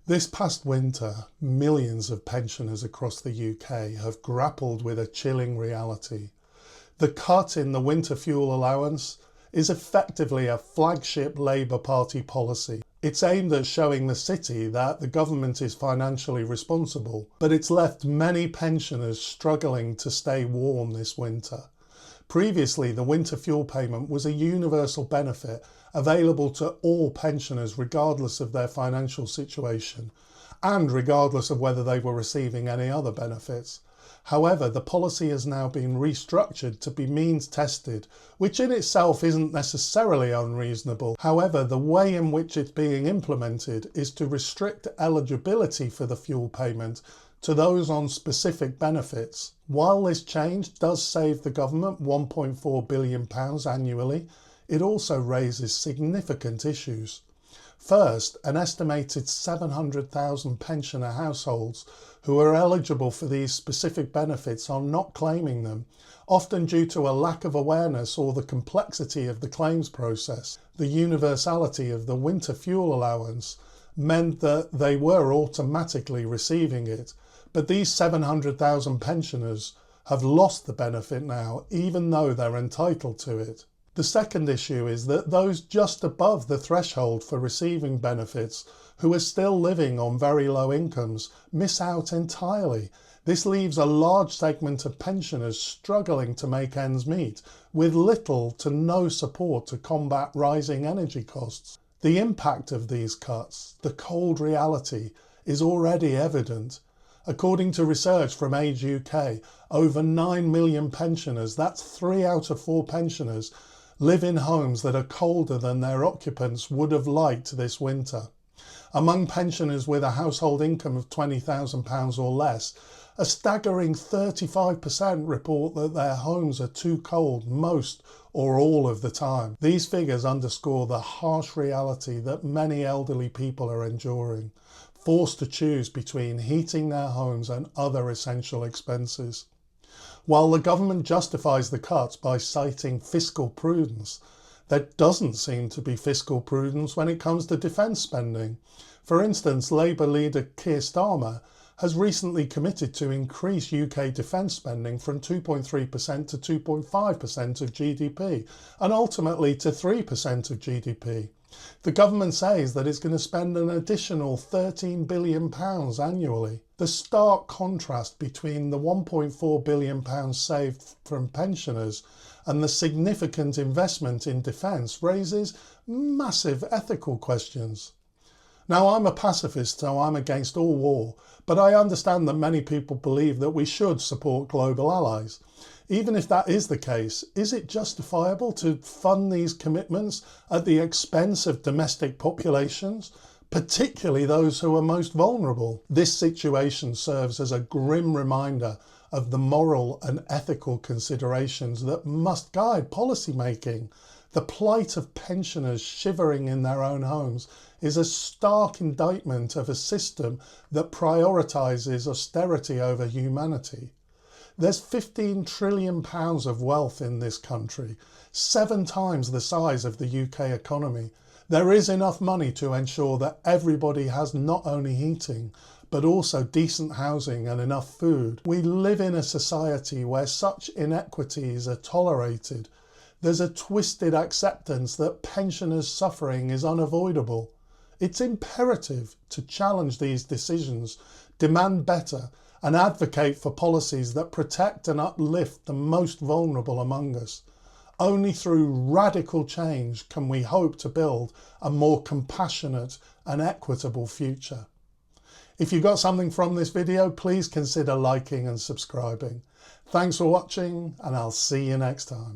This past winter, millions of pensioners across the UK have grappled with a chilling reality. The cut in the Winter Fuel Allowance is effectively a flagship Labour Party policy. It's aimed at showing the city that the government is financially responsible, but it's left many pensioners struggling to stay warm this winter. Previously, the winter fuel payment was a universal benefit available to all pensioners regardless of their financial situation and regardless of whether they were receiving any other benefits. However, the policy has now been restructured to be means tested, which in itself isn't necessarily unreasonable. However, the way in which it's being implemented is to restrict eligibility for the fuel payment to those on specific benefits. While this change does save the government £1.4 billion annually, it also raises significant issues. First, an estimated 700,000 pensioner households who are eligible for these specific benefits are not claiming them, often due to a lack of awareness or the complexity of the claims process. The universality of the Winter Fuel Allowance meant that they were automatically receiving it, but these 700,000 pensioners have lost the benefit now, even though they're entitled to it. The second issue is that those just above the threshold for receiving benefits, who are still living on very low incomes, miss out entirely. This leaves a large segment of pensioners struggling to make ends meet, with little to no support to combat rising energy costs. The impact of these cuts, the cold reality, is already evident. According to research from Age UK, over 9 million pensioners, that's 3 out of 4 pensioners, live in homes that are colder than their occupants would have liked this winter. Among pensioners with a household income of £20,000 or less, a staggering 35% report that their homes are too cold most or all of the time. These figures underscore the harsh reality that many elderly people are enduring, forced to choose between heating their homes and other essential expenses. While the government justifies the cuts by citing fiscal prudence, there doesn't seem to be fiscal prudence when it comes to defence spending. For instance, Labour leader Keir Starmer has recently committed to increase UK defence spending from 2.3% to 2.5% of GDP and ultimately to 3% of GDP. The government says that it's going to spend an additional £13 billion annually. The stark contrast between the £1.4 billion saved from pensioners and the significant investment in defence raises massive ethical questions. Now, I'm a pacifist, so I'm against all war, but I understand that many people believe that we should support global allies. Even if that is the case, is it justifiable to fund these commitments at the expense of domestic populations, particularly those who are most vulnerable? This situation serves as a grim reminder of the moral and ethical considerations that must guide policy making. The plight of pensioners shivering in their own homes is a stark indictment of a system that prioritises austerity over humanity. There's £15 trillion of wealth in this country, 7 times the size of the UK economy. There is enough money to ensure that everybody has not only heating, but also decent housing and enough food. We live in a society where such inequities are tolerated. There's a twisted acceptance that pensioners' suffering is unavoidable. It's imperative to challenge these decisions, demand better, and advocate for policies that protect and uplift the most vulnerable among us. Only through radical change can we hope to build a more compassionate and equitable future. If you got something from this video, please consider liking and subscribing. Thanks for watching, and I'll see you next time.